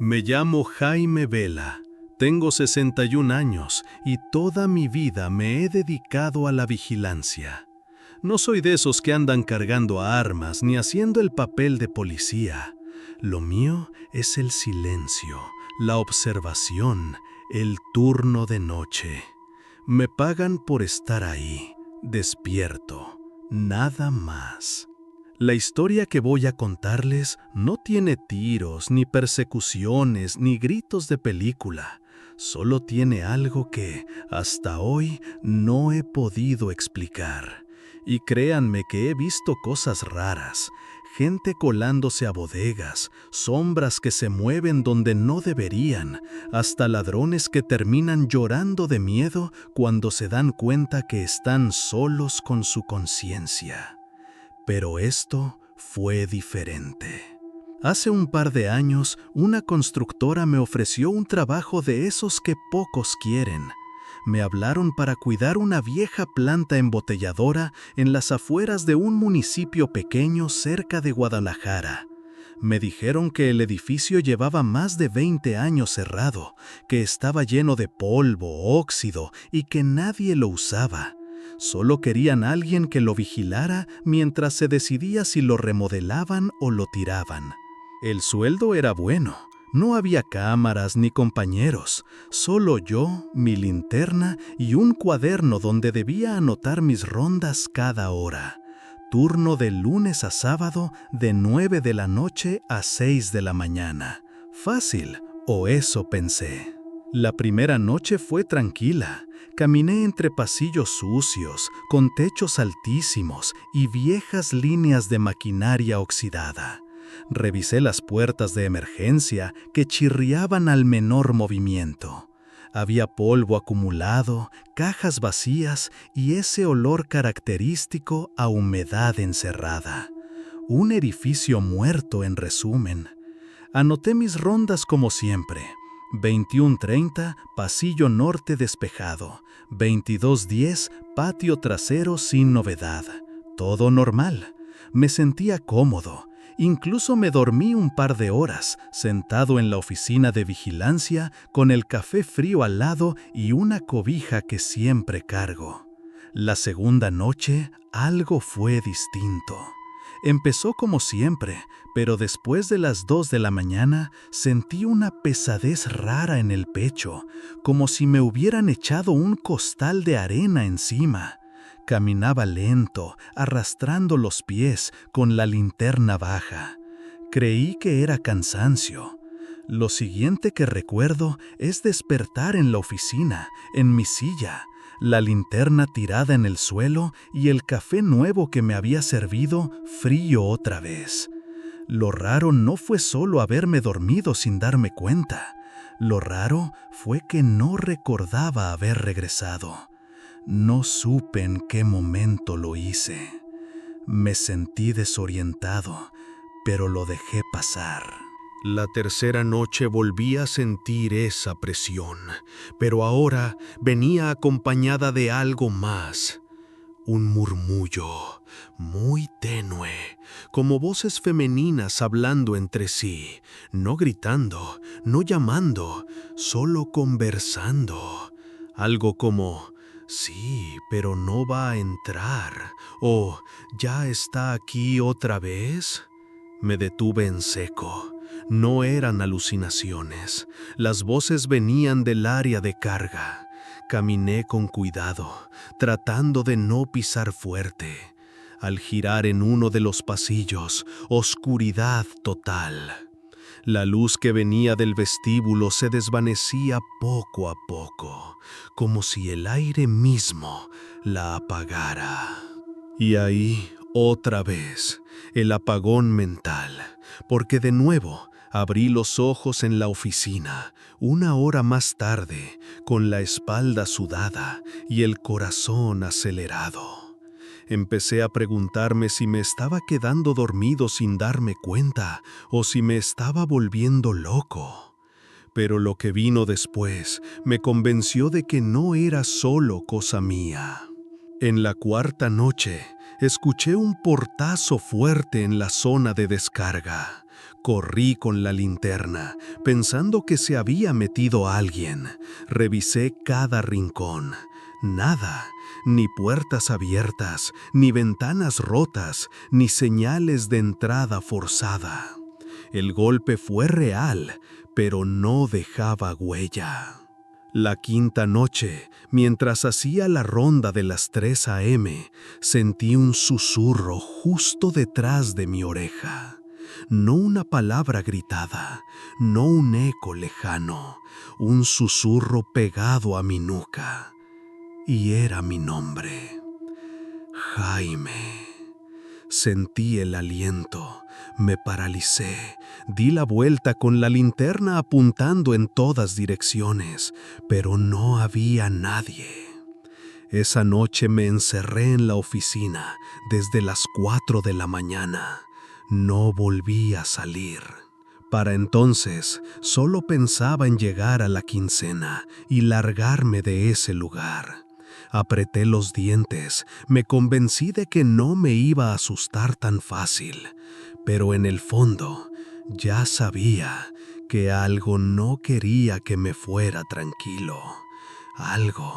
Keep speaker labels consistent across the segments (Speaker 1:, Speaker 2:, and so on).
Speaker 1: Me llamo Jaime Vela, tengo 61 años y toda mi vida me he dedicado a la vigilancia. No soy de esos que andan cargando armas ni haciendo el papel de policía. Lo mío es el silencio, la observación, el turno de noche. Me pagan por estar ahí, despierto, nada más. La historia que voy a contarles no tiene tiros, ni persecuciones, ni gritos de película. Solo tiene algo que, hasta hoy, no he podido explicar. Y créanme que he visto cosas raras. Gente colándose a bodegas, sombras que se mueven donde no deberían, hasta ladrones que terminan llorando de miedo cuando se dan cuenta que están solos con su conciencia. Pero esto fue diferente. Hace un par de años, una constructora me ofreció un trabajo de esos que pocos quieren. Me hablaron para cuidar una vieja planta embotelladora en las afueras de un municipio pequeño cerca de Guadalajara. Me dijeron que el edificio llevaba más de 20 años cerrado, que estaba lleno de polvo, óxido y que nadie lo usaba. Solo querían a alguien que lo vigilara mientras se decidía si lo remodelaban o lo tiraban. El sueldo era bueno. No había cámaras ni compañeros, solo yo, mi linterna y un cuaderno donde debía anotar mis rondas cada hora. Turno de lunes a sábado de 9 de la noche a 6 de la mañana. Fácil, o eso pensé. La primera noche fue tranquila. Caminé entre pasillos sucios, con techos altísimos y viejas líneas de maquinaria oxidada. Revisé las puertas de emergencia que chirriaban al menor movimiento. Había polvo acumulado, cajas vacías y ese olor característico a humedad encerrada. Un edificio muerto, en resumen. Anoté mis rondas como siempre. 21:30, pasillo norte despejado. 22:10, patio trasero sin novedad. Todo normal. Me sentía cómodo. Incluso me dormí un par de horas, sentado en la oficina de vigilancia, con el café frío al lado y una cobija que siempre cargo. La segunda noche, algo fue distinto. Empezó como siempre, pero después de las 2 de la mañana sentí una pesadez rara en el pecho, como si me hubieran echado un costal de arena encima. Caminaba lento, arrastrando los pies con la linterna baja. Creí que era cansancio. Lo siguiente que recuerdo es despertar en la oficina, en mi silla, la linterna tirada en el suelo y el café nuevo que me había servido frío otra vez. Lo raro no fue solo haberme dormido sin darme cuenta. Lo raro fue que no recordaba haber regresado. No supe en qué momento lo hice. Me sentí desorientado, pero lo dejé pasar. La tercera noche volví a sentir esa presión, pero ahora venía acompañada de algo más. Un murmullo muy tenue, como voces femeninas hablando entre sí, no gritando, no llamando, solo conversando. Algo como: sí, pero no va a entrar. O ¿ya está aquí otra vez? Me detuve en seco. No eran alucinaciones. Las voces venían del área de carga. Caminé con cuidado, tratando de no pisar fuerte. Al girar en uno de los pasillos, oscuridad total. La luz que venía del vestíbulo se desvanecía poco a poco, como si el aire mismo la apagara. Y ahí, otra vez, el apagón mental, porque de nuevo abrí los ojos en la oficina, una hora más tarde, con la espalda sudada y el corazón acelerado. Empecé a preguntarme si me estaba quedando dormido sin darme cuenta o si me estaba volviendo loco. Pero lo que vino después me convenció de que no era solo cosa mía. En la cuarta noche, Escuché un portazo fuerte en la zona de descarga. Corrí con la linterna, pensando que se había metido alguien. Revisé cada rincón. Nada, ni puertas abiertas, ni ventanas rotas, ni señales de entrada forzada. El golpe fue real, pero no dejaba huella. La quinta noche, mientras hacía la ronda de las 3 a.m., sentí un susurro justo detrás de mi oreja. No una palabra gritada, no un eco lejano, un susurro pegado a mi nuca. Y era mi nombre. Jaime. Sentí el aliento, me paralicé, di la vuelta con la linterna apuntando en todas direcciones, pero no había nadie. Esa noche me encerré en la oficina desde las 4 de la mañana. No volví a salir. Para entonces, solo pensaba en llegar a la quincena y largarme de ese lugar. Apreté los dientes, me convencí de que no me iba a asustar tan fácil, pero en el fondo ya sabía que algo no quería que me fuera tranquilo, algo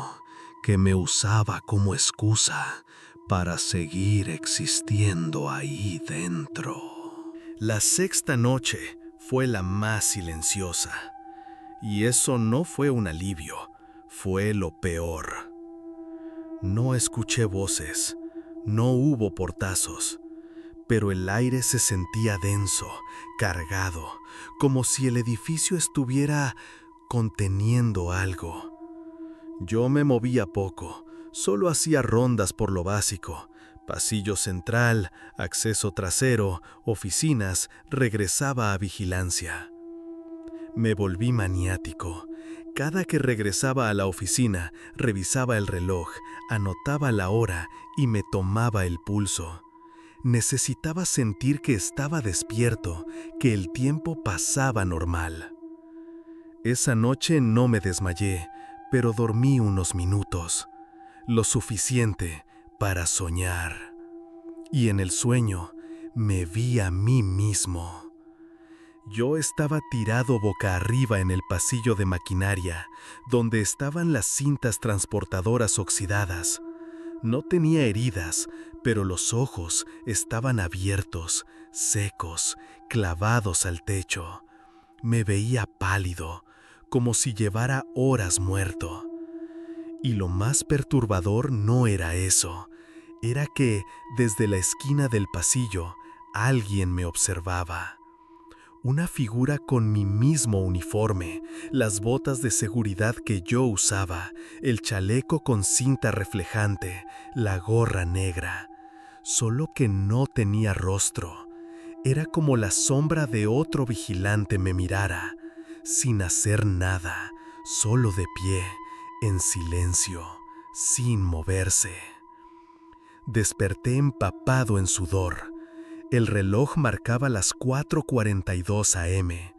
Speaker 1: que me usaba como excusa para seguir existiendo ahí dentro. La sexta noche fue la más silenciosa, y eso no fue un alivio, fue lo peor. No escuché voces, no hubo portazos, pero el aire se sentía denso, cargado, como si el edificio estuviera conteniendo algo. Yo me movía poco, solo hacía rondas por lo básico: pasillo central, acceso trasero, oficinas, regresaba a vigilancia. Me volví maniático. Cada que regresaba a la oficina, revisaba el reloj, anotaba la hora y me tomaba el pulso. Necesitaba sentir que estaba despierto, que el tiempo pasaba normal. Esa noche no me desmayé, pero dormí unos minutos, lo suficiente para soñar. Y en el sueño me vi a mí mismo. Yo estaba tirado boca arriba en el pasillo de maquinaria, donde estaban las cintas transportadoras oxidadas. No tenía heridas, pero los ojos estaban abiertos, secos, clavados al techo. Me veía pálido, como si llevara horas muerto. Y lo más perturbador no era eso, era que, desde la esquina del pasillo, alguien me observaba. Una figura con mi mismo uniforme, las botas de seguridad que yo usaba, el chaleco con cinta reflejante, la gorra negra. Solo que no tenía rostro. Era como la sombra de otro vigilante me mirara, sin hacer nada, solo de pie, en silencio, sin moverse. Desperté empapado en sudor. El reloj marcaba las 4:42 a.m.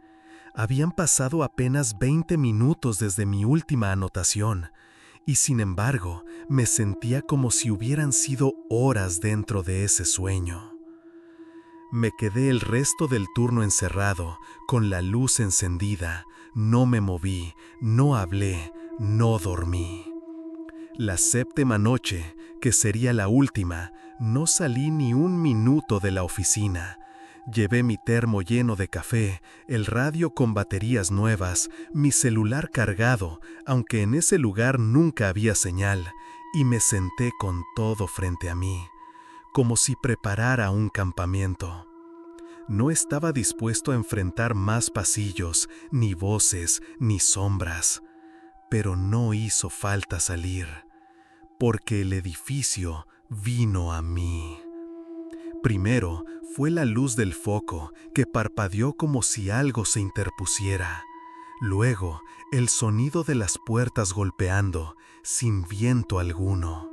Speaker 1: Habían pasado apenas 20 minutos desde mi última anotación, y sin embargo me sentía como si hubieran sido horas dentro de ese sueño. Me quedé el resto del turno encerrado, con la luz encendida. No me moví, no hablé, no dormí. La séptima noche, que sería la última, no salí ni un minuto de la oficina. Llevé mi termo lleno de café, el radio con baterías nuevas, mi celular cargado, aunque en ese lugar nunca había señal, y me senté con todo frente a mí, como si preparara un campamento. No estaba dispuesto a enfrentar más pasillos, ni voces, ni sombras, pero no hizo falta salir, porque el edificio vino a mí. Primero fue la luz del foco, que parpadeó como si algo se interpusiera. Luego, el sonido de las puertas golpeando, sin viento alguno.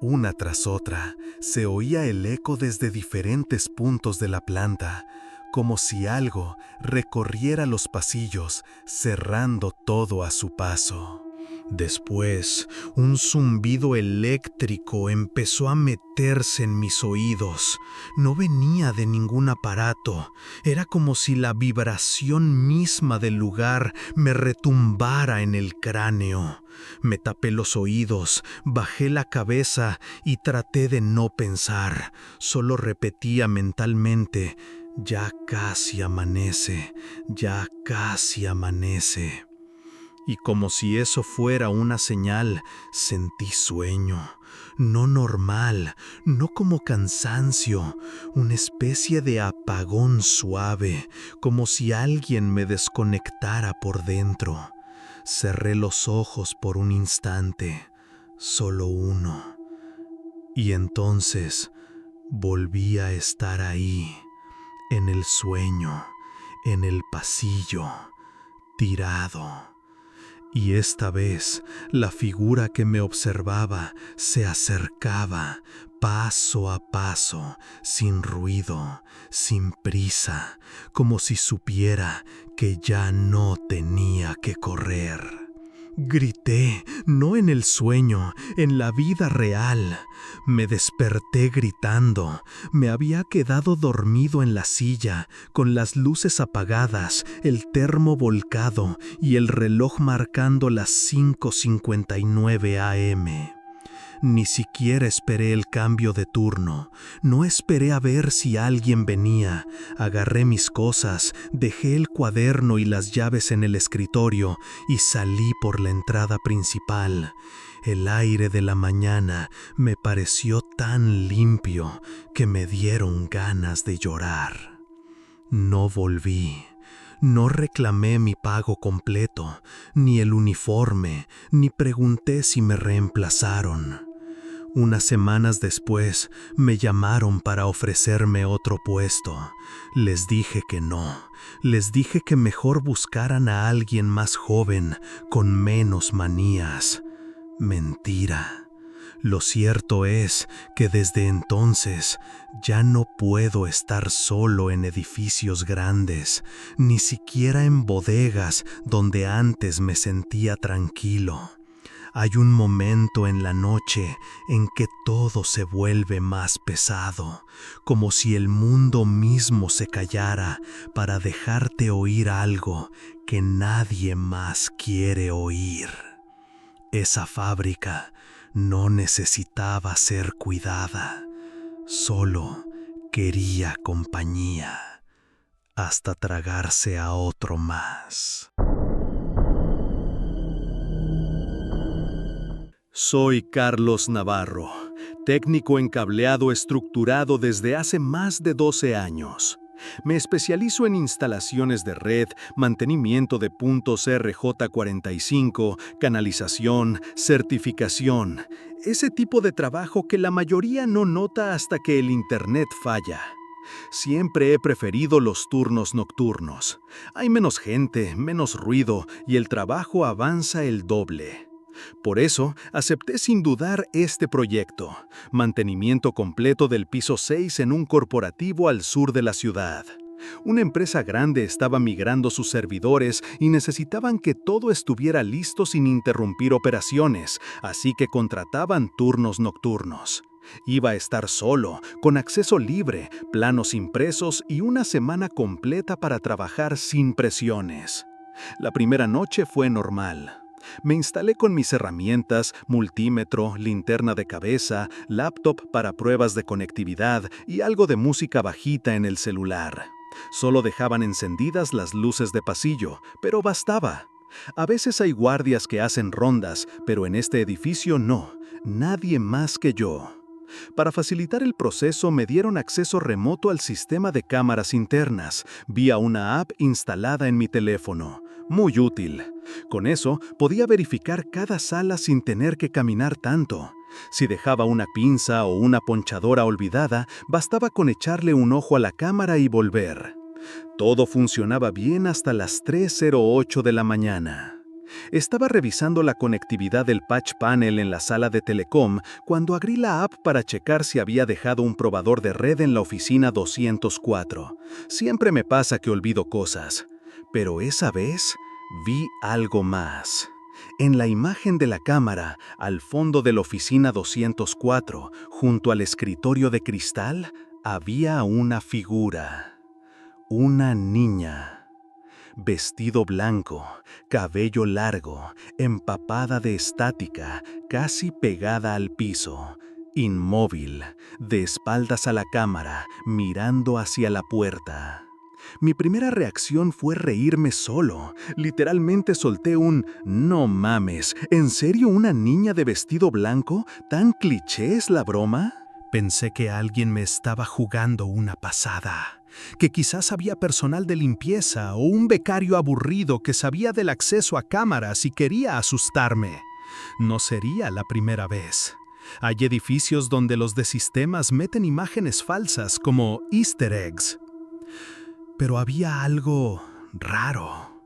Speaker 1: Una tras otra, se oía el eco desde diferentes puntos de la planta, como si algo recorriera los pasillos, cerrando todo a su paso. Después, un zumbido eléctrico empezó a meterse en mis oídos. No venía de ningún aparato. Era como si la vibración misma del lugar me retumbara en el cráneo. Me tapé los oídos, bajé la cabeza y traté de no pensar. Solo repetía mentalmente: ya casi amanece, ya casi amanece. Y como si eso fuera una señal, sentí sueño. No normal, no como cansancio, una especie de apagón suave, como si alguien me desconectara por dentro. Cerré los ojos por un instante, solo uno. Y entonces volví a estar ahí, en el sueño, en el pasillo, tirado. Y esta vez la figura que me observaba se acercaba paso a paso, sin ruido, sin prisa, como si supiera que ya no tenía que correr. Grité, no en el sueño, en la vida real. Me desperté gritando. Me había quedado dormido en la silla, con las luces apagadas, el termo volcado y el reloj marcando las 5:59 a.m. Ni siquiera esperé el cambio de turno. No esperé a ver si alguien venía. Agarré mis cosas, dejé el cuaderno y las llaves en el escritorio y salí por la entrada principal. El aire de la mañana me pareció tan limpio que me dieron ganas de llorar. No volví. No reclamé mi pago completo, ni el uniforme, ni pregunté si me reemplazaron. Unas semanas después me llamaron para ofrecerme otro puesto. Les dije que no. Les dije que mejor buscaran a alguien más joven, con menos manías. Mentira. Lo cierto es que desde entonces ya no puedo estar solo en edificios grandes, ni siquiera en bodegas donde antes me sentía tranquilo. Hay un momento en la noche en que todo se vuelve más pesado, como si el mundo mismo se callara para dejarte oír algo que nadie más quiere oír. Esa fábrica no necesitaba ser cuidada, solo quería compañía, hasta tragarse a otro más. Soy Carlos Navarro, técnico en cableado estructurado desde hace más de 12 años. Me especializo en instalaciones de red, mantenimiento de puntos RJ45, canalización, certificación. Ese tipo de trabajo que la mayoría no nota hasta que el internet falla. Siempre he preferido los turnos nocturnos. Hay menos gente, menos ruido y el trabajo avanza el doble. Por eso, acepté sin dudar este proyecto, mantenimiento completo del piso 6 en un corporativo al sur de la ciudad. Una empresa grande estaba migrando sus servidores y necesitaban que todo estuviera listo sin interrumpir operaciones, así que contrataban turnos nocturnos. Iba a estar solo, con acceso libre, planos impresos y una semana completa para trabajar sin presiones. La primera noche fue normal. Me instalé con mis herramientas, multímetro, linterna de cabeza, laptop para pruebas de conectividad y algo de música bajita en el celular. Solo dejaban encendidas las luces de pasillo, pero bastaba. A veces hay guardias que hacen rondas, pero en este edificio no, nadie más que yo. Para facilitar el proceso me dieron acceso remoto al sistema de cámaras internas, vía una app instalada en mi teléfono. Muy útil. Con eso podía verificar cada sala sin tener que caminar tanto. Si dejaba una pinza o una ponchadora olvidada, bastaba con echarle un ojo a la cámara y volver. Todo funcionaba bien hasta las 3:08 de la mañana. Estaba revisando la conectividad del patch panel en la sala de telecom cuando abrí la app para checar si había dejado un probador de red en la oficina 204. Siempre me pasa que olvido cosas. Pero esa vez vi algo más. En la imagen de la cámara, al fondo de la oficina 204, junto al escritorio de cristal, había una figura. Una niña. Vestido blanco, cabello largo, empapada de estática, casi pegada al piso, inmóvil, de espaldas a la cámara, mirando hacia la puerta. Mi primera reacción fue reírme solo. Literalmente solté un «No mames, ¿en serio una niña de vestido blanco? ¿Tan cliché es la broma?» Pensé que alguien me estaba jugando una pasada, que quizás había personal de limpieza o un becario aburrido que sabía del acceso a cámaras y quería asustarme. No sería la primera vez. Hay edificios donde los de sistemas meten imágenes falsas como easter eggs. Pero había algo raro.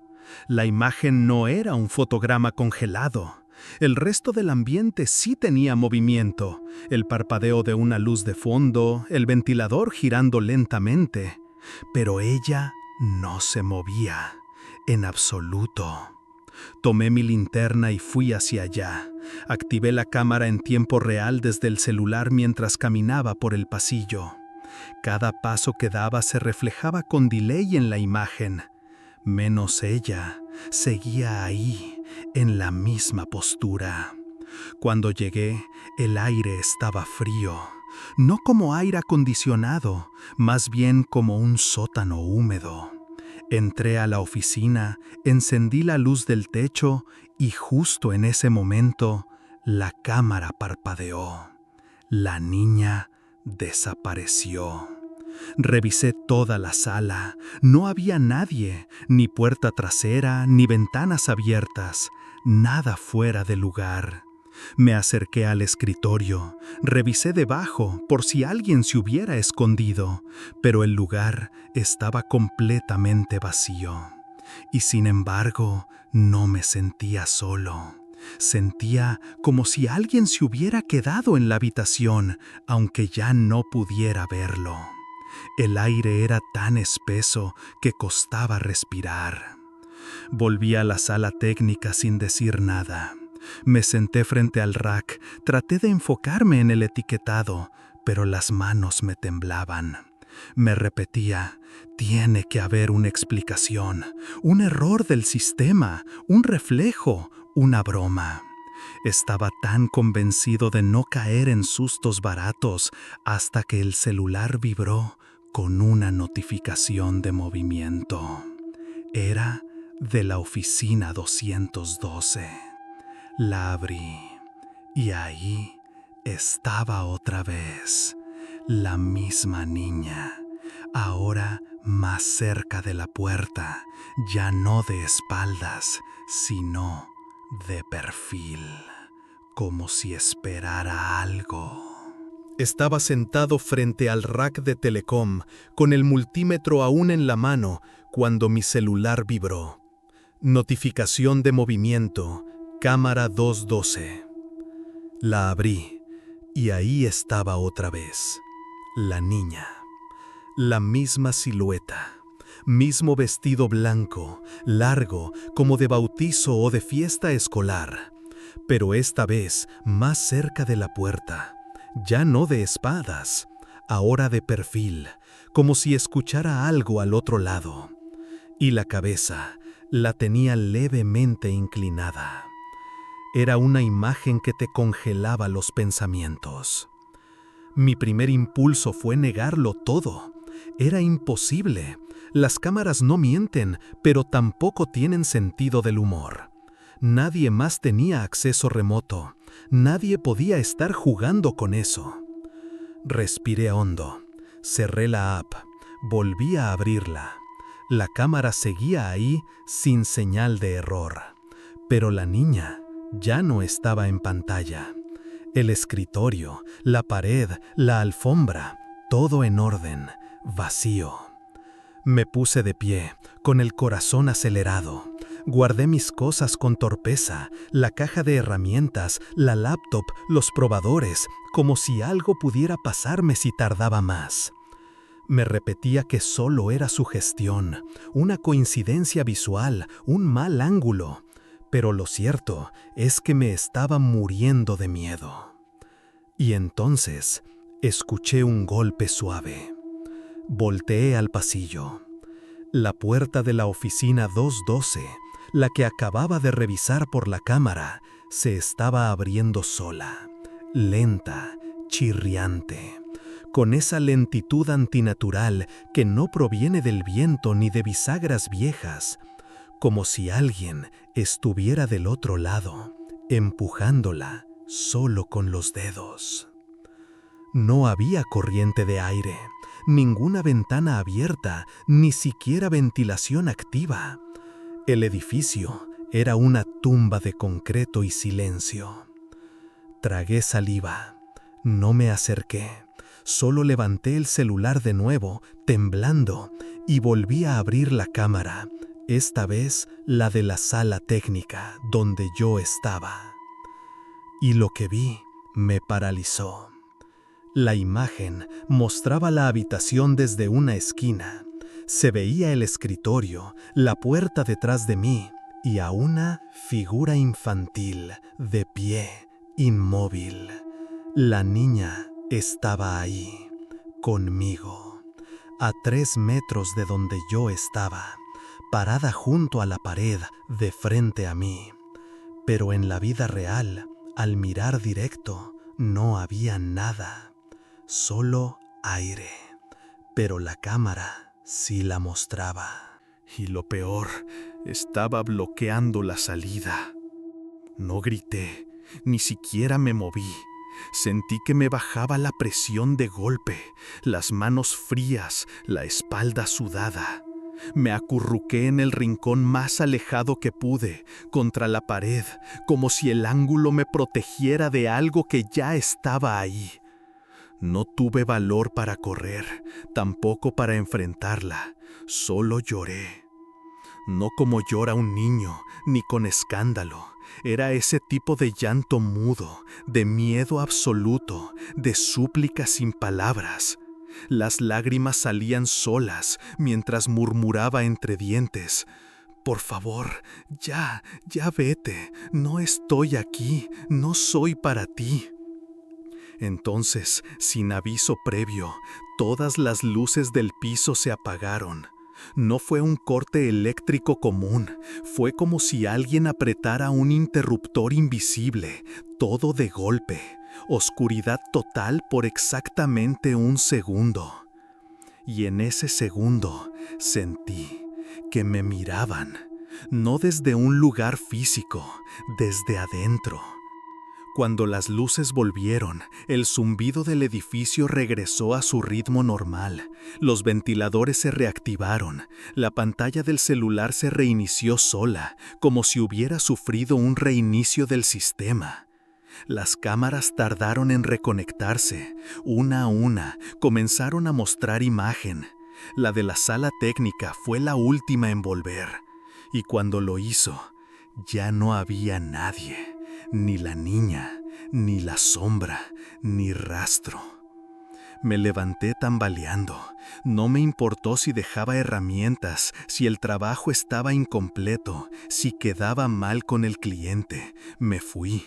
Speaker 1: La imagen no era un fotograma congelado. El resto del ambiente sí tenía movimiento, el parpadeo de una luz de fondo, el ventilador girando lentamente. Pero ella no se movía, en absoluto. Tomé mi linterna y fui hacia allá. Activé la cámara en tiempo real desde el celular mientras caminaba por el pasillo. Cada paso que daba se reflejaba con delay en la imagen. Menos ella, seguía ahí, en la misma postura. Cuando llegué, el aire estaba frío. No como aire acondicionado, más bien como un sótano húmedo. Entré a la oficina, encendí la luz del techo y justo en ese momento, la cámara parpadeó. La niña desapareció. Revisé toda la sala. No había nadie, ni puerta trasera, ni ventanas abiertas. Nada fuera de lugar. Me acerqué al escritorio. Revisé debajo por si alguien se hubiera escondido, pero el lugar estaba completamente vacío. Y sin embargo, no me sentía solo. Sentía como si alguien se hubiera quedado en la habitación, aunque ya no pudiera verlo. El aire era tan espeso que costaba respirar. Volví a la sala técnica sin decir nada. Me senté frente al rack, traté de enfocarme en el etiquetado, pero las manos me temblaban. Me repetía, tiene que haber una explicación, un error del sistema, un reflejo, una broma. Estaba tan convencido de no caer en sustos baratos hasta que el celular vibró con una notificación de movimiento. Era de la oficina 212. La abrí y ahí estaba otra vez, la misma niña, ahora más cerca de la puerta, ya no de espaldas, sino de perfil, como si esperara algo. Estaba sentado frente al rack de Telecom, con el multímetro aún en la mano, cuando mi celular vibró. Notificación de movimiento, cámara 212. La abrí, y ahí estaba otra vez, la niña. La misma silueta, mismo vestido blanco, largo, como de bautizo o de fiesta escolar, pero esta vez más cerca de la puerta, ya no de espadas, ahora de perfil, como si escuchara algo al otro lado. Y la cabeza la tenía levemente inclinada. Era una imagen que te congelaba los pensamientos. Mi primer impulso fue negarlo todo. Era imposible. Las cámaras no mienten, pero tampoco tienen sentido del humor. Nadie más tenía acceso remoto. Nadie podía estar jugando con eso. Respiré hondo. Cerré la app. Volví a abrirla. La cámara seguía ahí sin señal de error. Pero la niña ya no estaba en pantalla. El escritorio, la pared, la alfombra, todo en orden, vacío. Me puse de pie, con el corazón acelerado. Guardé mis cosas con torpeza, la caja de herramientas, la laptop, los probadores, como si algo pudiera pasarme si tardaba más. Me repetía que solo era sugestión, una coincidencia visual, un mal ángulo. pero lo cierto es que me estaba muriendo de miedo. Y entonces escuché un golpe suave. Volteé al pasillo. La puerta de la oficina 212, la que acababa de revisar por la cámara, se estaba abriendo sola, lenta, chirriante, con esa lentitud antinatural que no proviene del viento ni de bisagras viejas, como si alguien estuviera del otro lado, empujándola solo con los dedos. No había corriente de aire, ninguna ventana abierta, ni siquiera ventilación activa. El edificio era una tumba de concreto y silencio. Tragué saliva. No me acerqué. Solo levanté el celular de nuevo, temblando, y volví a abrir la cámara, esta vez la de la sala técnica donde yo estaba. Y lo que vi me paralizó. La imagen mostraba la habitación desde una esquina. Se veía el escritorio, la puerta detrás de mí y a una figura infantil de pie, inmóvil. La niña estaba ahí, conmigo, a 3 metros de donde yo estaba, parada junto a la pared de frente a mí. Pero en la vida real, al mirar directo, no había nada. Solo aire, pero la cámara sí la mostraba. Y lo peor, estaba bloqueando la salida. No grité, ni siquiera me moví. Sentí que me bajaba la presión de golpe, las manos frías, la espalda sudada. Me acurruqué en el rincón más alejado que pude, contra la pared, como si el ángulo me protegiera de algo que ya estaba ahí. No tuve valor para correr, tampoco para enfrentarla, solo lloré. No como llora un niño, ni con escándalo. Era ese tipo de llanto mudo, de miedo absoluto, de súplica sin palabras. Las lágrimas salían solas mientras murmuraba entre dientes: «Por favor, ya vete, no estoy aquí, no soy para ti». Entonces, sin aviso previo, todas las luces del piso se apagaron. No fue un corte eléctrico común, fue como si alguien apretara un interruptor invisible, todo de golpe, oscuridad total por exactamente 1 segundo. Y en ese segundo sentí que me miraban, no desde un lugar físico, desde adentro. Cuando las luces volvieron, el zumbido del edificio regresó a su ritmo normal. Los ventiladores se reactivaron. La pantalla del celular se reinició sola, como si hubiera sufrido un reinicio del sistema. Las cámaras tardaron en reconectarse. Una a una, comenzaron a mostrar imagen. La de la sala técnica fue la última en volver. Y cuando lo hizo, ya no había nadie. Ni la niña, ni la sombra, ni rastro. Me levanté tambaleando. No me importó si dejaba herramientas, si el trabajo estaba incompleto, si quedaba mal con el cliente. Me fui.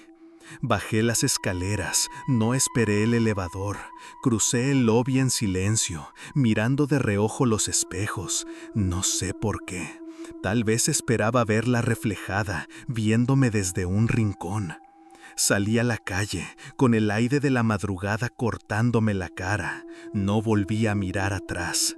Speaker 1: Bajé las escaleras, no esperé el elevador. Crucé el lobby en silencio, mirando de reojo los espejos. No sé por qué. Tal vez esperaba verla reflejada, viéndome desde un rincón. Salí a la calle, con el aire de la madrugada cortándome la cara. No volví a mirar atrás.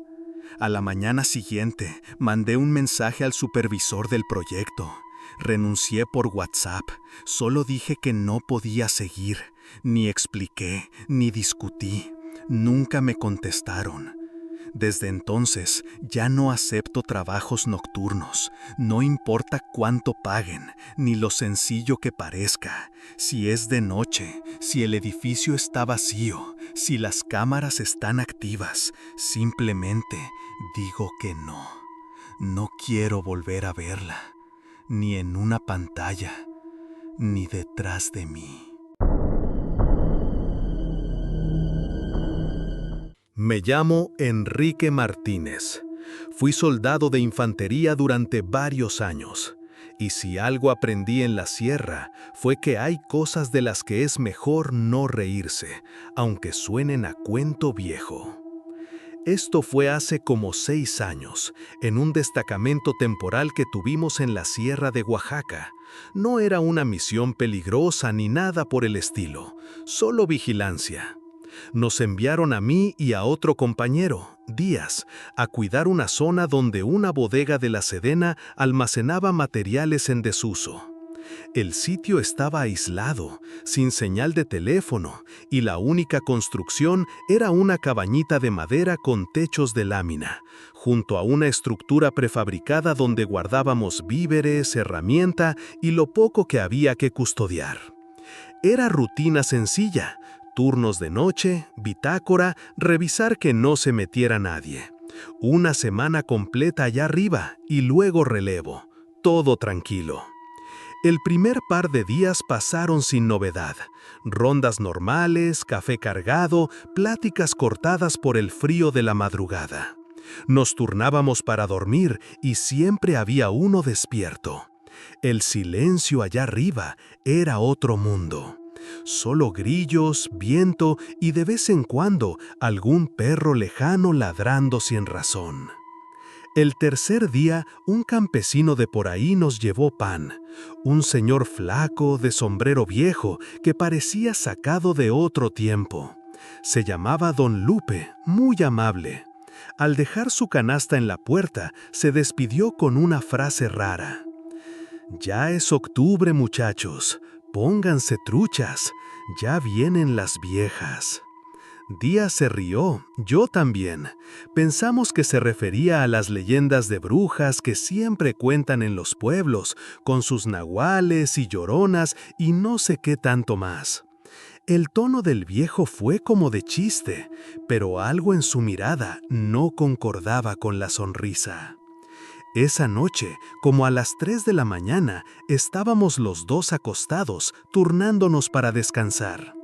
Speaker 1: A la mañana siguiente, mandé un mensaje al supervisor del proyecto. Renuncié por WhatsApp. Solo dije que no podía seguir. Ni expliqué, ni discutí. Nunca me contestaron. Desde entonces ya no acepto trabajos nocturnos, no importa cuánto paguen, ni lo sencillo que parezca, si es de noche, si el edificio está vacío, si las cámaras están activas, simplemente digo que no. No quiero volver a verla, ni en una pantalla, ni detrás de mí. Me llamo Enrique Martínez. Fui soldado de infantería durante varios años. Y si algo aprendí en la sierra, fue que hay cosas de las que es mejor no reírse, aunque suenen a cuento viejo. Esto fue hace como 6 años, en un destacamento temporal que tuvimos en la sierra de Oaxaca. No era una misión peligrosa ni nada por el estilo, solo vigilancia. Nos enviaron a mí y a otro compañero, Díaz, a cuidar una zona donde una bodega de la Sedena almacenaba materiales en desuso. El sitio estaba aislado, sin señal de teléfono, y la única construcción era una cabañita de madera con techos de lámina, junto a una estructura prefabricada donde guardábamos víveres, herramienta y lo poco que había que custodiar. Era rutina sencilla: turnos de noche, bitácora, revisar que no se metiera nadie. Una semana completa allá arriba y luego relevo. Todo tranquilo. El primer par de días pasaron sin novedad. Rondas normales, café cargado, pláticas cortadas por el frío de la madrugada. Nos turnábamos para dormir y siempre había uno despierto. El silencio allá arriba era otro mundo. Solo grillos, viento y de vez en cuando algún perro lejano ladrando sin razón. El tercer día, un campesino de por ahí nos llevó pan. Un señor flaco, de sombrero viejo, que parecía sacado de otro tiempo. Se llamaba Don Lupe, muy amable. Al dejar su canasta en la puerta, se despidió con una frase rara. «Ya es octubre, muchachos. Pónganse truchas. Ya vienen las viejas». Díaz se rió, yo también. Pensamos que se refería a las leyendas de brujas que siempre cuentan en los pueblos, con sus nahuales y lloronas y no sé qué tanto más. El tono del viejo fue como de chiste, pero algo en su mirada no concordaba con la sonrisa. Esa noche, como a las 3 de la mañana, estábamos los dos acostados, turnándonos para descansar.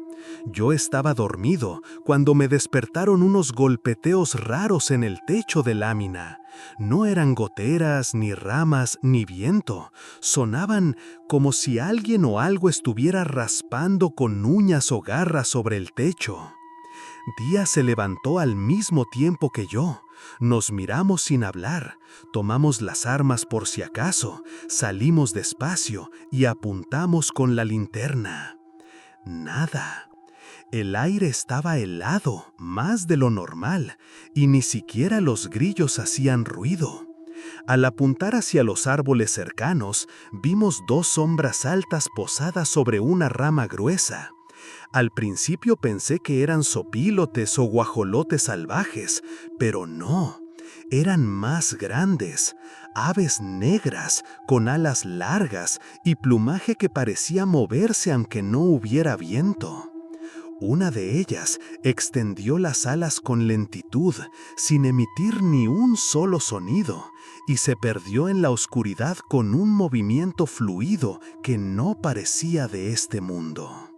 Speaker 1: Yo estaba dormido cuando me despertaron unos golpeteos raros en el techo de lámina. No eran goteras, ni ramas, ni viento. Sonaban como si alguien o algo estuviera raspando con uñas o garras sobre el techo. Díaz se levantó al mismo tiempo que yo. Nos miramos sin hablar, tomamos las armas por si acaso, salimos despacio y apuntamos con la linterna. Nada. El aire estaba helado, más de lo normal, y ni siquiera los grillos hacían ruido. Al apuntar hacia los árboles cercanos, vimos 2 sombras altas posadas sobre una rama gruesa. Al principio pensé que eran sopílotes o guajolotes salvajes, pero no. Eran más grandes, aves negras, con alas largas y plumaje que parecía moverse aunque no hubiera viento. Una de ellas extendió las alas con lentitud, sin emitir ni un solo sonido, y se perdió en la oscuridad con un movimiento fluido que no parecía de este mundo.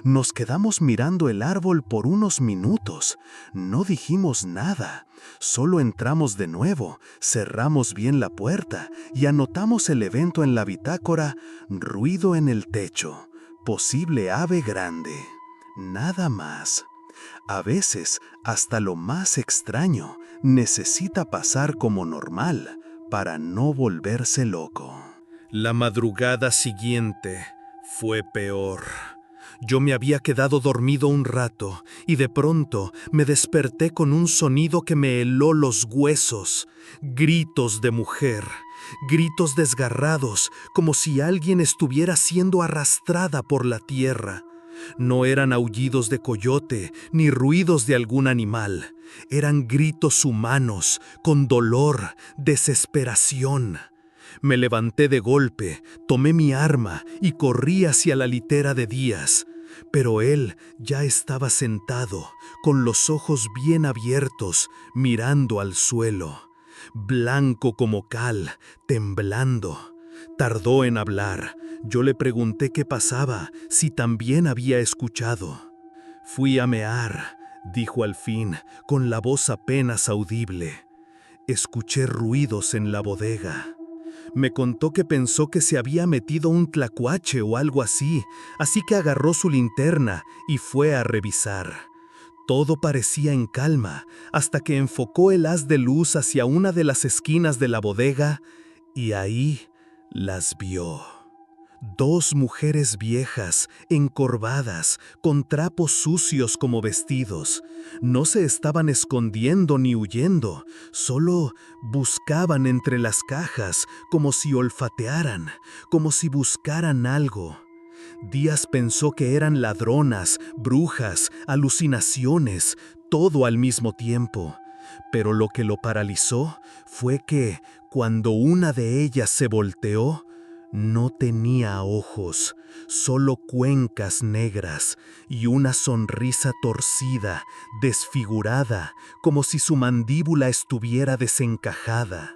Speaker 1: Nos quedamos mirando el árbol por unos minutos. No dijimos nada. Solo entramos de nuevo, cerramos bien la puerta y anotamos el evento en la bitácora: ruido en el techo, posible ave grande. Nada más. A veces, hasta lo más extraño necesita pasar como normal para no volverse loco. La madrugada siguiente fue peor. Yo me había quedado dormido un rato y de pronto me desperté con un sonido que me heló los huesos. Gritos de mujer, gritos desgarrados, como si alguien estuviera siendo arrastrada por la tierra. No eran aullidos de coyote ni ruidos de algún animal. Eran gritos humanos, con dolor, desesperación. Me levanté de golpe, tomé mi arma y corrí hacia la litera de Díaz. Pero él ya estaba sentado, con los ojos bien abiertos, mirando al suelo. Blanco como cal, temblando. Tardó en hablar. Yo le pregunté qué pasaba, si también había escuchado. «Fui a mear», dijo al fin, con la voz apenas audible. «Escuché ruidos en la bodega».
Speaker 2: Me contó que pensó que se había metido un tlacuache o algo así que agarró su linterna y fue a revisar. Todo parecía en calma, hasta que enfocó el haz de luz hacia una de las esquinas de la bodega y ahí las vio. 2 mujeres viejas, encorvadas, con trapos sucios como vestidos. No se estaban escondiendo ni huyendo, solo buscaban entre las cajas, como si olfatearan, como si buscaran algo. Díaz pensó que eran ladronas, brujas, alucinaciones, todo al mismo tiempo. Pero lo que lo paralizó fue que, cuando una de ellas se volteó, no tenía ojos, solo cuencas negras y una sonrisa torcida, desfigurada, como si su mandíbula estuviera desencajada.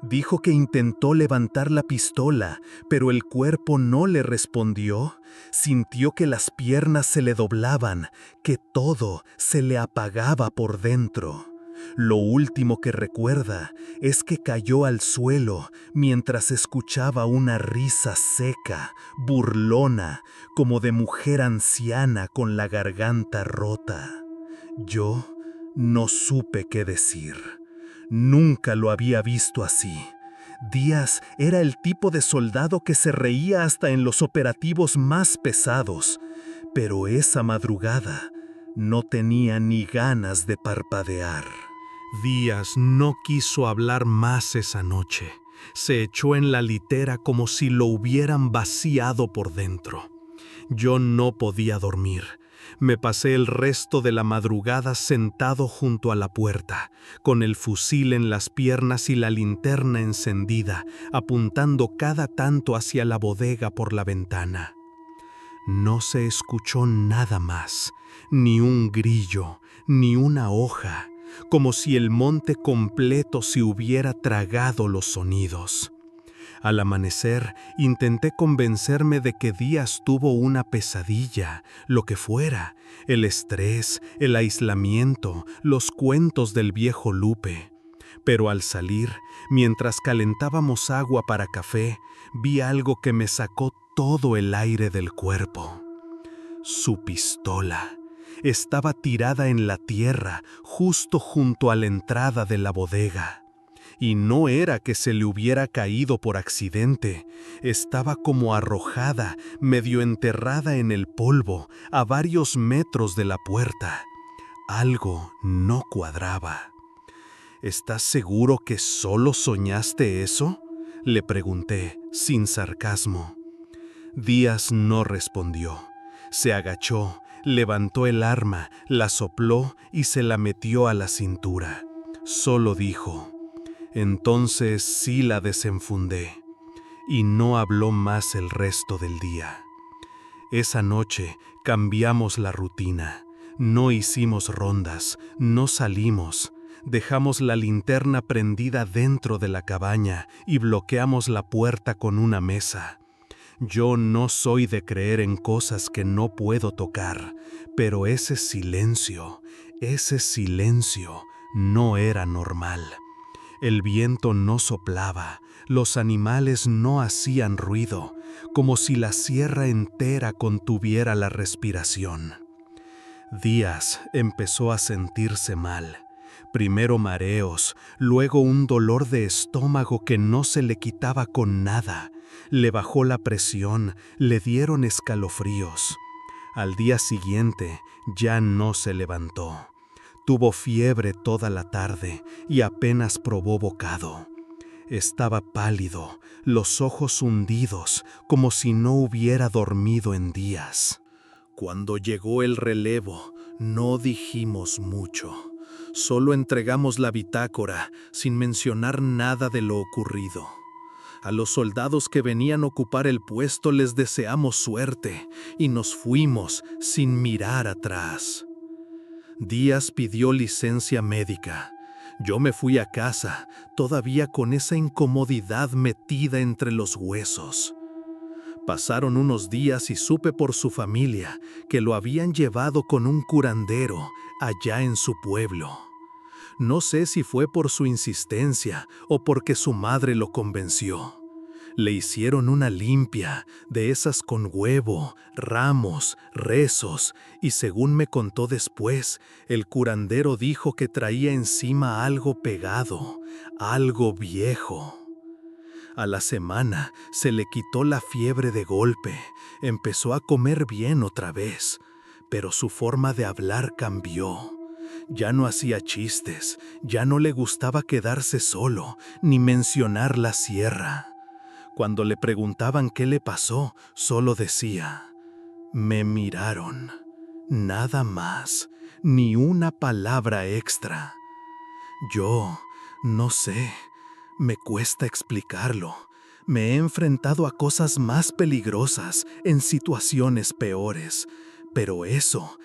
Speaker 2: Dijo que intentó levantar la pistola, pero el cuerpo no le respondió. Sintió que las piernas se le doblaban, que todo se le apagaba por dentro. Lo último que recuerda es que cayó al suelo mientras escuchaba una risa seca, burlona, como de mujer anciana con la garganta rota. Yo no supe qué decir. Nunca lo había visto así. Díaz era el tipo de soldado que se reía hasta en los operativos más pesados, pero esa madrugada no tenía ni ganas de parpadear.
Speaker 1: Díaz no quiso hablar más esa noche. Se echó en la litera como si lo hubieran vaciado por dentro. Yo no podía dormir. Me pasé el resto de la madrugada sentado junto a la puerta, con el fusil en las piernas y la linterna encendida, apuntando cada tanto hacia la bodega por la ventana. No se escuchó nada más, ni un grillo, ni una hoja, como si el monte completo se hubiera tragado los sonidos. Al amanecer, intenté convencerme de que Díaz tuvo una pesadilla, lo que fuera, el estrés, el aislamiento, los cuentos del viejo Lupe. Pero al salir, mientras calentábamos agua para café, vi algo que me sacó todo el aire del cuerpo. Su pistola estaba tirada en la tierra, justo junto a la entrada de la bodega. Y no era que se le hubiera caído por accidente, estaba como arrojada, medio enterrada en el polvo, a varios metros de la puerta. Algo no cuadraba. ¿Estás seguro que solo soñaste eso?, le pregunté, sin sarcasmo. Díaz no respondió. Se agachó, levantó el arma, la sopló y se la metió a la cintura. Solo dijo: entonces sí la desenfundé, y no habló más el resto del día. Esa noche cambiamos la rutina. No hicimos rondas, no salimos. Dejamos la linterna prendida dentro de la cabaña y bloqueamos la puerta con una mesa. Yo no soy de creer en cosas que no puedo tocar, pero ese silencio no era normal. El viento no soplaba, los animales no hacían ruido, como si la sierra entera contuviera la respiración. Díaz empezó a sentirse mal. Primero mareos, luego un dolor de estómago que no se le quitaba con nada. Le bajó la presión, le dieron escalofríos. Al día siguiente ya no se levantó. Tuvo fiebre toda la tarde y apenas probó bocado. Estaba pálido, los ojos hundidos, como si no hubiera dormido en días. Cuando llegó el relevo, no dijimos mucho. Solo entregamos la bitácora, sin mencionar nada de lo ocurrido. A los soldados que venían a ocupar el puesto les deseamos suerte y nos fuimos sin mirar atrás. Díaz pidió licencia médica. Yo me fui a casa, todavía con esa incomodidad metida entre los huesos. Pasaron unos días y supe por su familia que lo habían llevado con un curandero allá en su pueblo. No sé si fue por su insistencia o porque su madre lo convenció.
Speaker 2: Le hicieron una limpia, de esas con huevo, ramos, rezos, y según me contó después, el curandero dijo que traía encima algo pegado, algo viejo. A la semana se le quitó la fiebre de golpe, empezó a comer bien otra vez, pero su forma de hablar cambió. Ya no hacía chistes, ya no le gustaba quedarse solo, ni mencionar la sierra. Cuando le preguntaban qué le pasó, solo decía, me miraron. Nada más, ni una palabra extra. Yo, no sé, me cuesta explicarlo. Me he enfrentado a cosas más peligrosas en situaciones peores, pero eso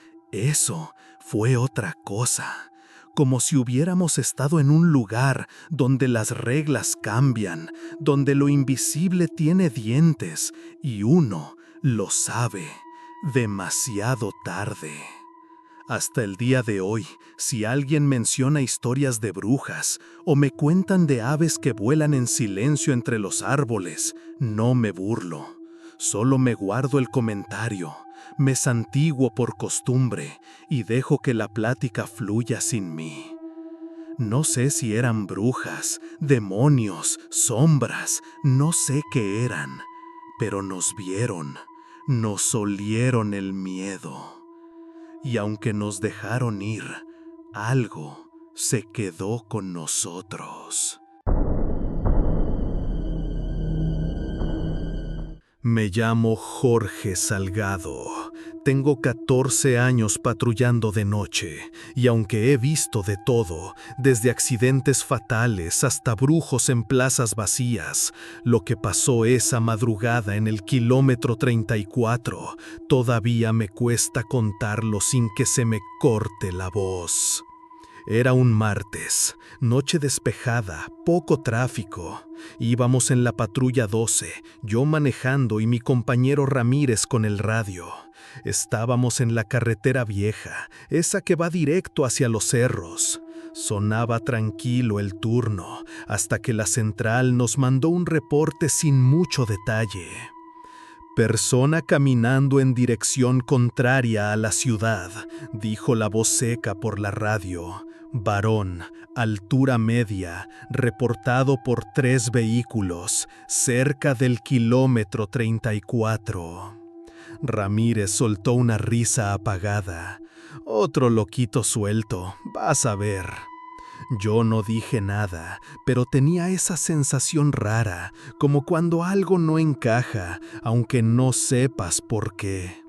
Speaker 2: fue otra cosa. Como si hubiéramos estado en un lugar donde las reglas cambian, donde lo invisible tiene dientes y uno lo sabe demasiado tarde. Hasta el día de hoy, si alguien menciona historias de brujas o me cuentan de aves que vuelan en silencio entre los árboles, no me burlo. Solo me guardo el comentario, me santiguo por costumbre y dejo que la plática fluya sin mí. No sé si eran brujas, demonios, sombras, no sé qué eran, pero nos vieron, nos olieron el miedo. Y aunque nos dejaron ir, algo se quedó con nosotros. Me llamo Jorge Salgado. Tengo 14 años patrullando de noche, y aunque he visto de todo, desde accidentes fatales hasta brujos en plazas vacías, lo que pasó esa madrugada en el kilómetro 34, todavía me cuesta contarlo sin que se me corte la voz. Era un martes, noche despejada, poco tráfico. Íbamos en la patrulla 12, yo manejando y mi compañero Ramírez con el radio. Estábamos en la carretera vieja, esa que va directo hacia los cerros. Sonaba tranquilo el turno, hasta que la central nos mandó un reporte sin mucho detalle. Persona caminando en dirección contraria a la ciudad, dijo la voz seca por la radio. Varón, altura media, reportado por 3 vehículos, cerca del kilómetro 34. Ramírez soltó una risa apagada. Otro loquito suelto, vas a ver. Yo no dije nada, pero tenía esa sensación rara, como cuando algo no encaja, aunque no sepas por qué.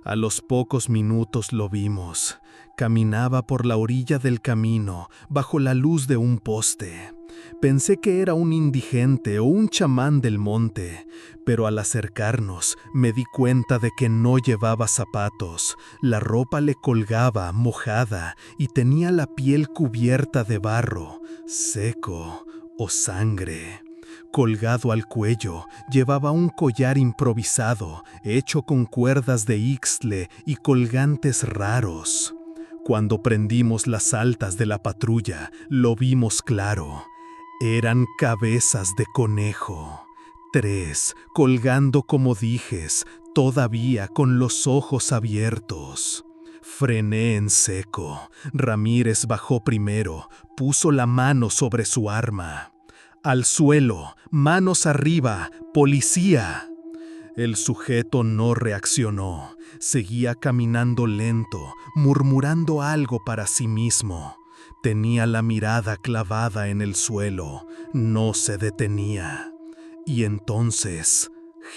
Speaker 2: A los pocos minutos lo vimos. Caminaba por la orilla del camino, bajo la luz de un poste. Pensé que era un indigente o un chamán del monte, pero al acercarnos me di cuenta de que no llevaba zapatos. La ropa le colgaba mojada y tenía la piel cubierta de barro, seco o sangre. Colgado al cuello, llevaba un collar improvisado, hecho con cuerdas de ixtle y colgantes raros. Cuando prendimos las altas de la patrulla, lo vimos claro. Eran cabezas de conejo. 3, colgando como dijes, todavía con los ojos abiertos. Frené en seco. Ramírez bajó primero, puso la mano sobre su arma. Al suelo, manos arriba, policía. El sujeto no reaccionó, seguía caminando lento, murmurando algo para sí mismo. Tenía la mirada clavada en el suelo, no se detenía. Y entonces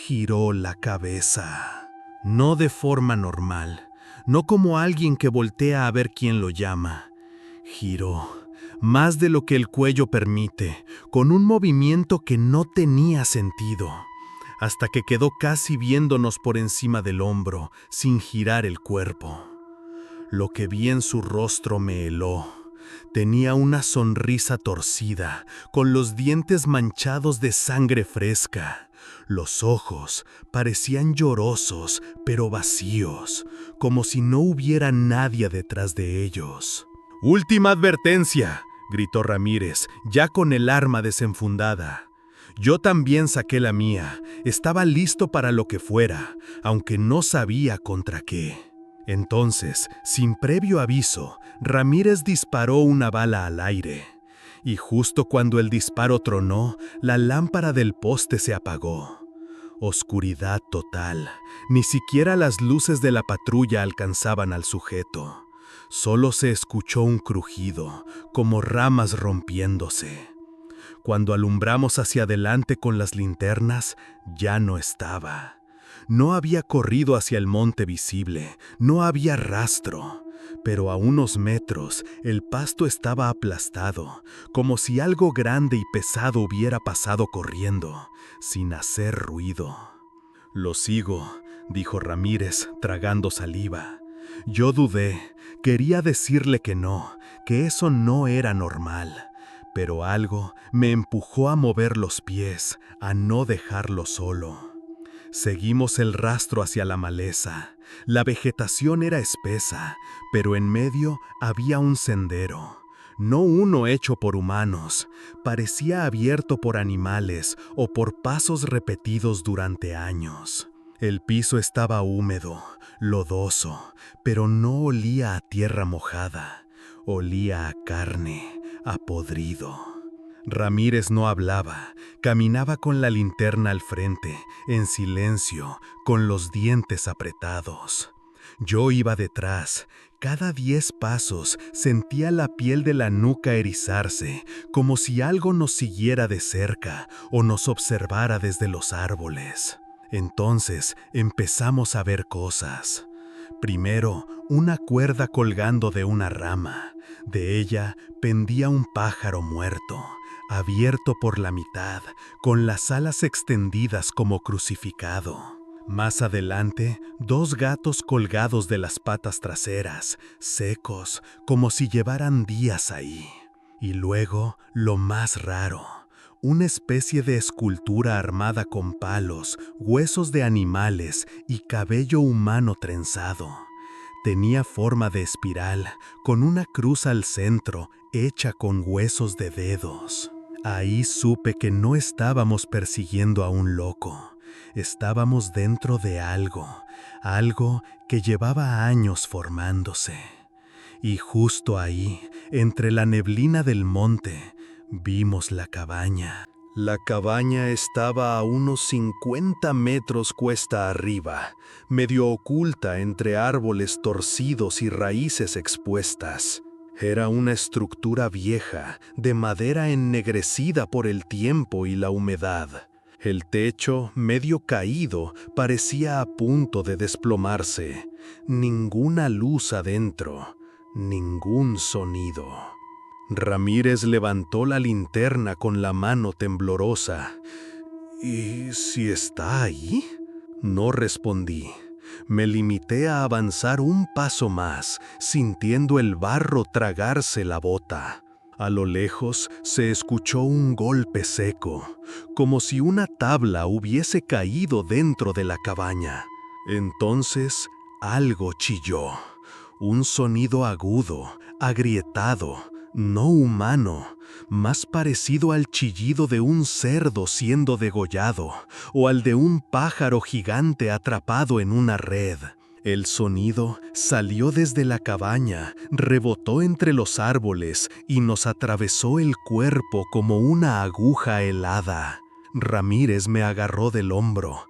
Speaker 2: giró la cabeza. No de forma normal, no como alguien que voltea a ver quién lo llama. Giró, más de lo que el cuello permite, con un movimiento que no tenía sentido, hasta que quedó casi viéndonos por encima del hombro, sin girar el cuerpo. Lo que vi en su rostro me heló. Tenía una sonrisa torcida, con los dientes manchados de sangre fresca. Los ojos parecían llorosos, pero vacíos, como si no hubiera nadie detrás de ellos. «¡Última advertencia!», gritó Ramírez, ya con el arma desenfundada. Yo también saqué la mía. Estaba listo para lo que fuera, aunque no sabía contra qué. Entonces, sin previo aviso, Ramírez disparó una bala al aire. Y justo cuando el disparo tronó, la lámpara del poste se apagó. Oscuridad total. Ni siquiera las luces de la patrulla alcanzaban al sujeto. Solo se escuchó un crujido, como ramas rompiéndose. Cuando alumbramos hacia adelante con las linternas, ya no estaba. No había corrido hacia el monte visible, no había rastro. Pero a unos metros el pasto estaba aplastado, como si algo grande y pesado hubiera pasado corriendo, sin hacer ruido. «Lo sigo», dijo Ramírez, tragando saliva. Yo dudé, quería decirle que no, que eso no era normal. Pero algo me empujó a mover los pies, a no dejarlo solo. Seguimos el rastro hacia la maleza. La vegetación era espesa, pero en medio había un sendero. No uno hecho por humanos, parecía abierto por animales o por pasos repetidos durante años. El piso estaba húmedo, lodoso, pero no olía a tierra mojada. Olía a carne, a podrido. Ramírez no hablaba, caminaba con la linterna al frente, en silencio, con los dientes apretados. Yo iba detrás. Cada 10 pasos sentía la piel de la nuca erizarse, como si algo nos siguiera de cerca o nos observara desde los árboles. Entonces empezamos a ver cosas. Primero, una cuerda colgando de una rama. De ella pendía un pájaro muerto, abierto por la mitad, con las alas extendidas como crucificado. Más adelante, 2 gatos colgados de las patas traseras, secos, como si llevaran días ahí. Y luego, lo más raro, una especie de escultura armada con palos, huesos de animales y cabello humano trenzado. Tenía forma de espiral, con una cruz al centro, hecha con huesos de dedos. Ahí supe que no estábamos persiguiendo a un loco. Estábamos dentro de algo que llevaba años formándose. Y justo ahí, entre la neblina del monte, vimos la cabaña. La cabaña estaba a unos 50 metros cuesta arriba, medio oculta entre árboles torcidos y raíces expuestas. Era una estructura vieja, de madera ennegrecida por el tiempo y la humedad. El techo, medio caído, parecía a punto de desplomarse. Ninguna luz adentro, ningún sonido. Ramírez levantó la linterna con la mano temblorosa. ¿Y si está ahí? No respondí. Me limité a avanzar un paso más, sintiendo el barro tragarse la bota. A lo lejos se escuchó un golpe seco, como si una tabla hubiese caído dentro de la cabaña. Entonces algo chilló. Un sonido agudo, agrietado, no humano, más parecido al chillido de un cerdo siendo degollado o al de un pájaro gigante atrapado en una red. El sonido salió desde la cabaña, rebotó entre los árboles y nos atravesó el cuerpo como una aguja helada. Ramírez me agarró del hombro.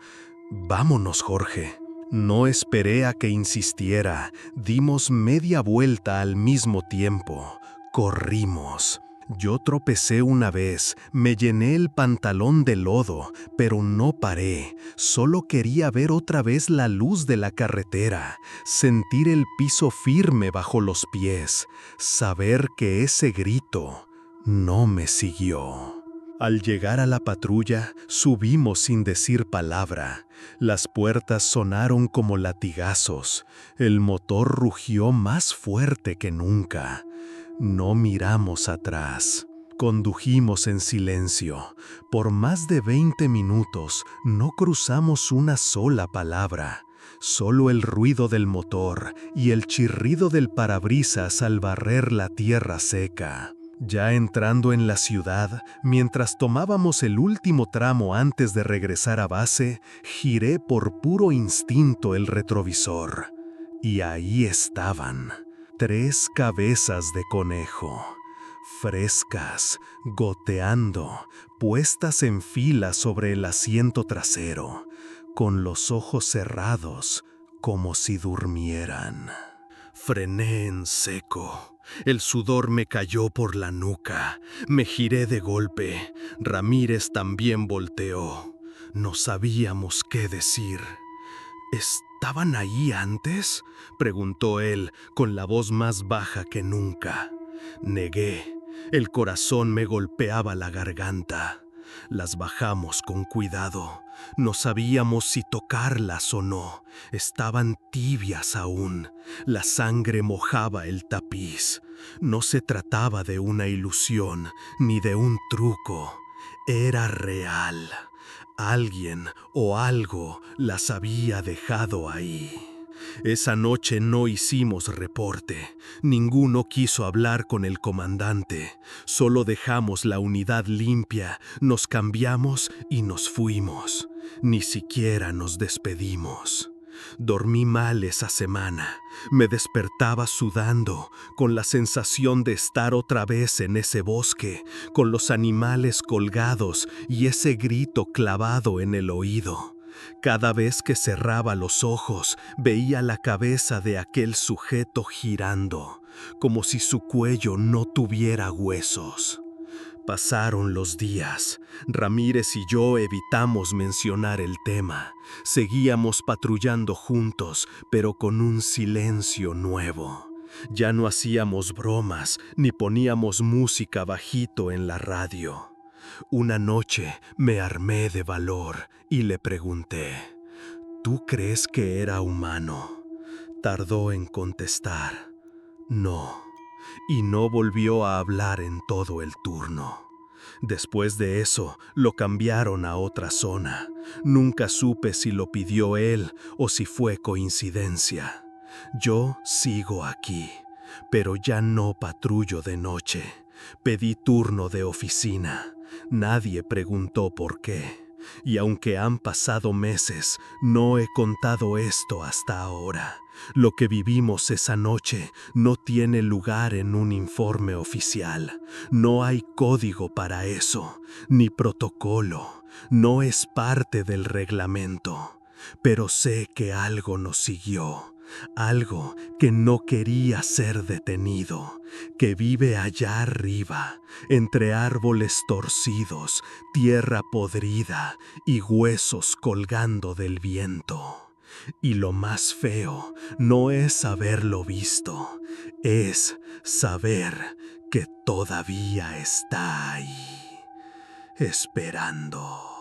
Speaker 2: «Vámonos, Jorge». No esperé a que insistiera. Dimos media vuelta al mismo tiempo. Corrimos. Yo tropecé una vez, me llené el pantalón de lodo, pero no paré. Solo quería ver otra vez la luz de la carretera, sentir el piso firme bajo los pies, saber que ese grito no me siguió. Al llegar a la patrulla, subimos sin decir palabra. Las puertas sonaron como latigazos. El motor rugió más fuerte que nunca. No miramos atrás. Condujimos en silencio. Por más de 20 minutos no cruzamos una sola palabra. Solo el ruido del motor y el chirrido del parabrisas al barrer la tierra seca.
Speaker 1: Ya entrando en la ciudad, mientras tomábamos el último tramo antes de regresar a base, giré por puro instinto el retrovisor. Y ahí estaban, 3 cabezas de conejo, frescas, goteando, puestas en fila sobre el asiento trasero, con los ojos cerrados, como si durmieran. Frené en seco. El sudor me cayó por la nuca. Me giré de golpe. Ramírez también volteó. No sabíamos qué decir. ¿Estaban ahí antes?, preguntó él, con la voz más baja que nunca. Negué. El corazón me golpeaba la garganta. Las bajamos con cuidado. No sabíamos si tocarlas o no. Estaban tibias aún. La sangre mojaba el tapiz. No se trataba de una ilusión ni de un truco. Era real. Alguien o algo las había dejado ahí. Esa noche no hicimos reporte. Ninguno quiso hablar con el comandante. Solo dejamos la unidad limpia, nos cambiamos y nos fuimos. Ni siquiera nos despedimos. Dormí mal esa semana. Me despertaba sudando, con la sensación de estar otra vez en ese bosque, con los animales colgados y ese grito clavado en el oído. Cada vez que cerraba los ojos, veía la cabeza de aquel sujeto girando, como si su cuello no tuviera huesos. Pasaron los días. Ramírez y yo evitamos mencionar el tema. Seguíamos patrullando juntos, pero con un silencio nuevo. Ya no hacíamos bromas ni poníamos música bajito en la radio. Una noche me armé de valor y le pregunté: ¿tú crees que era humano? Tardó en contestar: no. Y no volvió a hablar en todo el turno. Después de eso, lo cambiaron a otra zona. Nunca supe si lo pidió él o si fue coincidencia. Yo sigo aquí, pero ya no patrullo de noche. Pedí turno de oficina. Nadie preguntó por qué. Y aunque han pasado meses, no he contado esto hasta ahora. Lo que vivimos esa noche no tiene lugar en un informe oficial. No hay código para eso, ni protocolo. No es parte del reglamento. Pero sé que algo nos siguió. Algo que no quería ser detenido, que vive allá arriba, entre árboles torcidos, tierra podrida y huesos colgando del viento. Y lo más feo no es haberlo visto, es saber que todavía está ahí, esperando.